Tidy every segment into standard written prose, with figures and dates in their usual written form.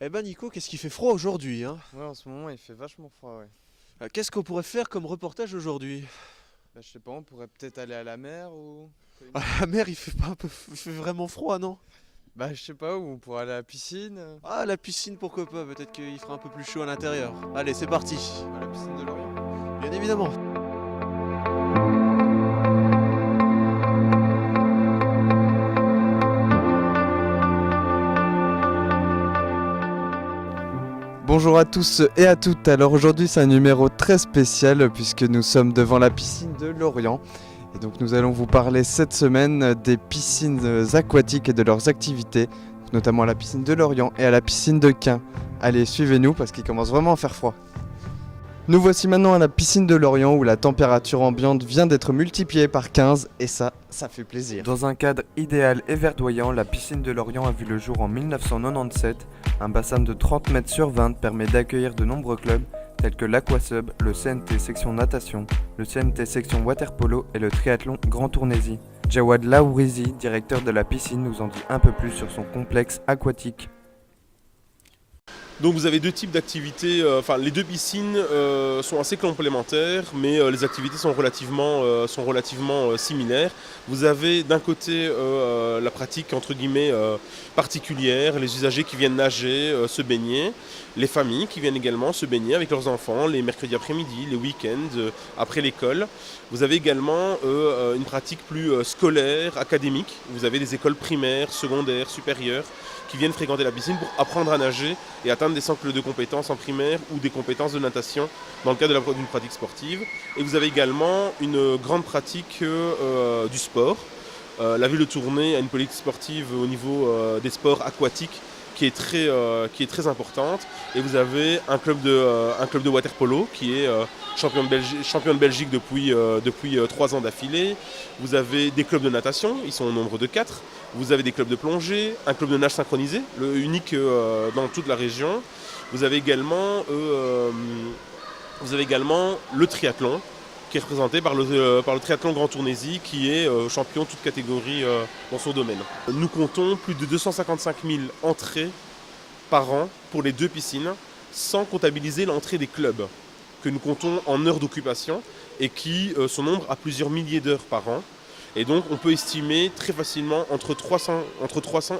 Eh ben Nico, qu'est-ce qu'il fait froid aujourd'hui, hein? Ouais, en ce moment, il fait vachement froid, ouais. Qu'est-ce qu'on pourrait faire comme reportage aujourd'hui? Bah, je sais pas, on pourrait peut-être aller à la mer ou... À la mer, il fait pas un peu, il fait vraiment froid, non? Bah, je sais pas, où on pourrait aller à la piscine. Ah, la piscine, pourquoi pas? Peut-être qu'il fera un peu plus chaud à l'intérieur. Allez, c'est parti. À la piscine de Lorient. Bien évidemment. Bonjour à tous et à toutes. Alors aujourd'hui, c'est un numéro très spécial puisque nous sommes devant la piscine de Lorient. Et donc nous allons vous parler cette semaine des piscines aquatiques et de leurs activités, notamment à la piscine de Lorient et à la piscine de Quin. Allez, suivez-nous parce qu'il commence vraiment à faire froid. Nous voici maintenant à la piscine de Lorient où la température ambiante vient d'être multipliée par 15 et ça fait plaisir. Dans un cadre idéal et verdoyant, la piscine de Lorient a vu le jour en 1997. Un bassin de 30 mètres sur 20 permet d'accueillir de nombreux clubs tels que l'Aquasub, le CNT section natation, le CNT section waterpolo et le triathlon Grand Tournésie. Jawad Laourizi, directeur de la piscine, nous en dit un peu plus sur son complexe aquatique. Donc vous avez deux types d'activités, les deux piscines sont assez complémentaires, mais les activités sont relativement similaires. Vous avez d'un côté la pratique entre guillemets particulière, les usagers qui viennent nager, se baigner, les familles qui viennent également se baigner avec leurs enfants les mercredis après-midi, les week-ends, après l'école. Vous avez également une pratique plus scolaire, académique. Vous avez des écoles primaires, secondaires, supérieures qui viennent fréquenter la piscine pour apprendre à nager et atteindre des cercles de compétences en primaire ou des compétences de natation dans le cadre d'une pratique sportive. Et vous avez également une grande pratique du sport. La ville de Tournai a une politique sportive au niveau des sports aquatiques qui est très importante. Et vous avez un club de water-polo qui est champion de Belgique depuis 3 ans d'affilée. Vous avez des clubs de natation, ils sont au nombre de 4. Vous avez des clubs de plongée, un club de nage synchronisé, le unique dans toute la région. Vous avez également le triathlon, qui est représenté par le triathlon Grand Tournésie, qui est champion toute catégorie dans son domaine. Nous comptons plus de 255 000 entrées par an pour les deux piscines, sans comptabiliser l'entrée des clubs, que nous comptons en heures d'occupation et qui sont nombre à plusieurs milliers d'heures par an. Et donc on peut estimer très facilement entre 300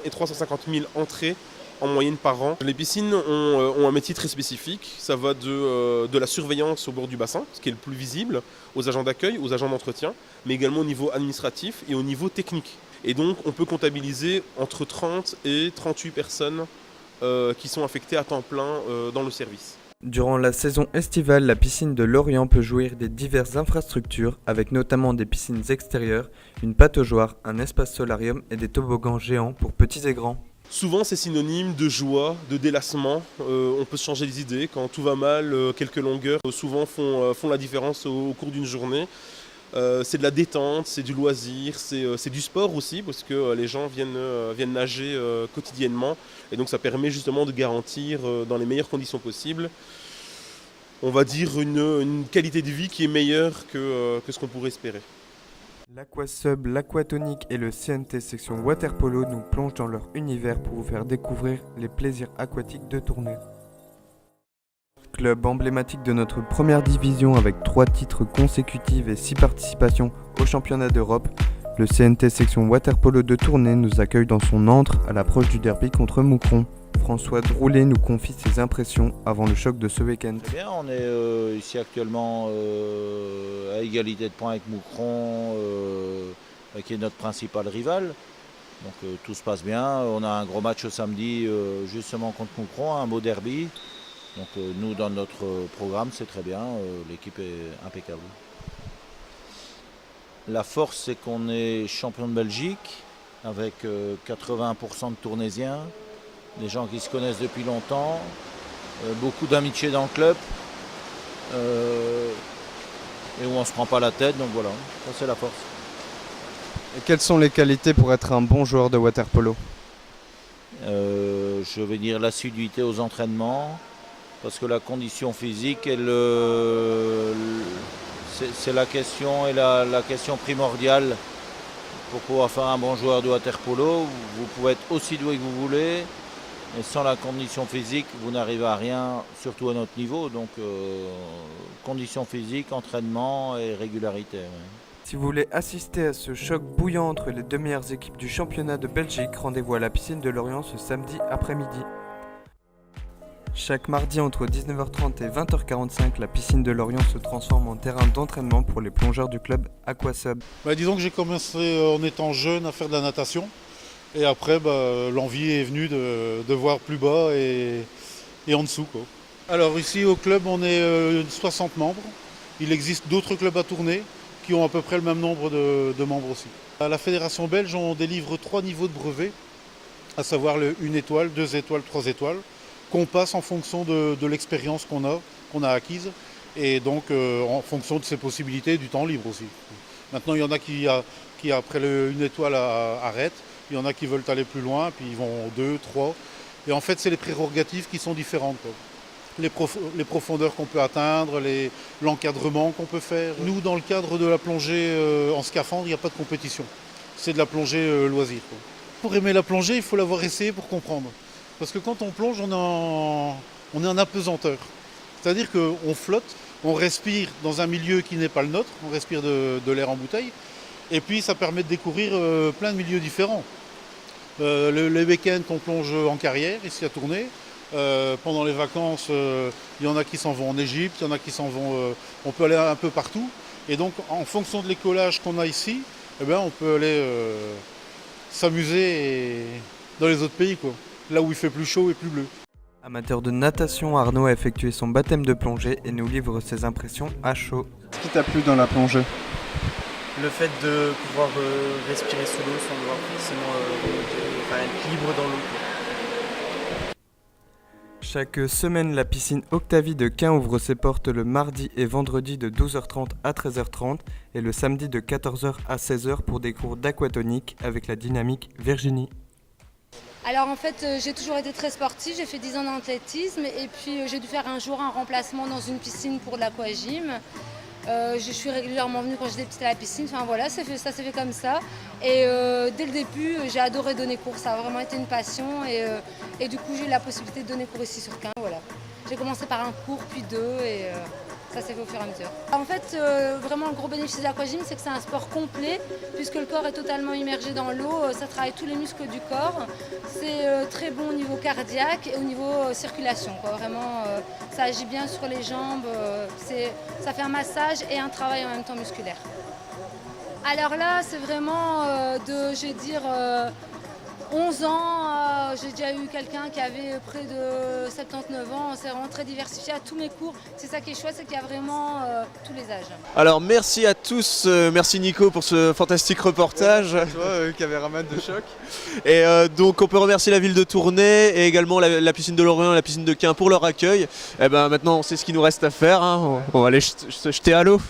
et 350 000 entrées en moyenne par an. Les piscines ont un métier très spécifique. Ça va de la surveillance au bord du bassin, ce qui est le plus visible, aux agents d'accueil, aux agents d'entretien, mais également au niveau administratif et au niveau technique. Et donc on peut comptabiliser entre 30 et 38 personnes qui sont affectées à temps plein dans le service. Durant la saison estivale, la piscine de Lorient peut jouir des diverses infrastructures, avec notamment des piscines extérieures, une pataugeoire, un espace solarium et des toboggans géants pour petits et grands. Souvent c'est synonyme de joie, de délassement, on peut se changer les idées, quand tout va mal, quelques longueurs souvent font la différence au cours d'une journée. C'est de la détente, c'est du loisir, c'est du sport aussi parce que les gens viennent nager quotidiennement et donc ça permet justement de garantir dans les meilleures conditions possibles, on va dire une qualité de vie qui est meilleure que ce qu'on pourrait espérer. L'Aquasub, l'Aquatonique et le CNT section waterpolo nous plongent dans leur univers pour vous faire découvrir les plaisirs aquatiques de Tournai. Club emblématique de notre première division avec 3 titres consécutifs et 6 participations au championnat d'Europe, le CNT section waterpolo de Tournai nous accueille dans son antre à l'approche du derby contre Moucron. François Droulet nous confie ses impressions avant le choc de ce week-end. Très bien, on est ici actuellement à égalité de points avec Moucron, qui est notre principal rival. Donc tout se passe bien. On a un gros match samedi justement contre Moucron, un beau derby. Donc nous, dans notre programme, c'est très bien, l'équipe est impeccable. La force, c'est qu'on est champion de Belgique, avec 80% de Tournaisiens, des gens qui se connaissent depuis longtemps, beaucoup d'amitié dans le club, et où on ne se prend pas la tête, donc voilà, ça c'est la force. Et quelles sont les qualités pour être un bon joueur de waterpolo ? Je vais dire l'assiduité aux entraînements, parce que la condition physique c'est la question primordiale pour pouvoir faire un bon joueur de waterpolo. Vous pouvez être aussi doué que vous voulez. Et sans la condition physique, vous n'arrivez à rien, surtout à notre niveau. Donc, condition physique, entraînement et régularité. Ouais. Si vous voulez assister à ce choc bouillant entre les deux meilleures équipes du championnat de Belgique, rendez-vous à la piscine de Lorient ce samedi après-midi. Chaque mardi entre 19h30 et 20h45, la piscine de Lorient se transforme en terrain d'entraînement pour les plongeurs du club Aquasub. Disons que j'ai commencé en étant jeune à faire de la natation. Et après, l'envie est venue de voir plus bas et en dessous, quoi. Alors ici au club, on est 60 membres. Il existe d'autres clubs à tourner qui ont à peu près le même nombre de membres aussi. À la fédération belge, on délivre 3 niveaux de brevets, à savoir le 1 étoile, 2 étoiles, 3 étoiles, qu'on passe en fonction de l'expérience qu'on a acquise, et donc en fonction de ses possibilités et du temps libre aussi. Maintenant, il y en a qui après le 1 étoile arrêtent, il y en a qui veulent aller plus loin, puis ils vont 2, 3. Et en fait, c'est les prérogatives qui sont différentes, quoi. Les profondeurs qu'on peut atteindre, l'encadrement qu'on peut faire. Nous, dans le cadre de la plongée en scaphandre, il n'y a pas de compétition. C'est de la plongée loisir, quoi. Pour aimer la plongée, il faut l'avoir essayé pour comprendre. Parce que quand on plonge, on est en apesanteur. C'est-à-dire qu'on flotte, on respire dans un milieu qui n'est pas le nôtre, on respire de l'air en bouteille. Et puis ça permet de découvrir plein de milieux différents. Les week-ends, on plonge en carrière, ici à Tournai. Pendant les vacances, il y en a qui s'en vont en Égypte, il y en a qui s'en vont... on peut aller un peu partout. Et donc, en fonction de l'écolage qu'on a ici, on peut aller s'amuser dans les autres pays, quoi. Là où il fait plus chaud et plus bleu. Amateur de natation, Arnaud a effectué son baptême de plongée et nous livre ses impressions à chaud. Qu'est-ce qui t'a plu dans la plongée ? Le fait de pouvoir respirer sous l'eau sans devoir forcément être libre dans l'eau. Chaque semaine, la piscine Octavie de Caen ouvre ses portes le mardi et vendredi de 12h30 à 13h30 et le samedi de 14h à 16h pour des cours d'aquatonique avec la dynamique Virginie. Alors en fait, j'ai toujours été très sportive, j'ai fait 10 ans d'athlétisme et puis j'ai dû faire un jour un remplacement dans une piscine pour de l'aquagym. Je suis régulièrement venue quand j'étais petite à la piscine, enfin voilà, ça s'est fait comme ça. Et dès le début, j'ai adoré donner cours, ça a vraiment été une passion et du coup j'ai eu la possibilité de donner cours ici sur Caen, voilà. J'ai commencé par un cours, puis 2 et ça s'est fait au fur et à mesure. En fait, vraiment le gros bénéfice de l'aquagym, c'est que c'est un sport complet, puisque le corps est totalement immergé dans l'eau, ça travaille tous les muscles du corps. C'est très bon au niveau cardiaque et au niveau circulation, quoi. Vraiment, ça agit bien sur les jambes, ça fait un massage et un travail en même temps musculaire. Alors là, c'est vraiment je vais dire, 11 ans, j'ai déjà eu quelqu'un qui avait près de 79 ans, c'est vraiment très diversifié à tous mes cours. C'est ça qui est chouette, c'est qu'il y a vraiment tous les âges. Alors merci à tous, merci Nico pour ce fantastique reportage. Toi, caméraman de choc. Et donc on peut remercier la ville de Tournai et également la piscine de Lorient et la piscine de Caen pour leur accueil. Et maintenant c'est ce qu'il nous reste à faire, hein. On va aller se jeter à l'eau.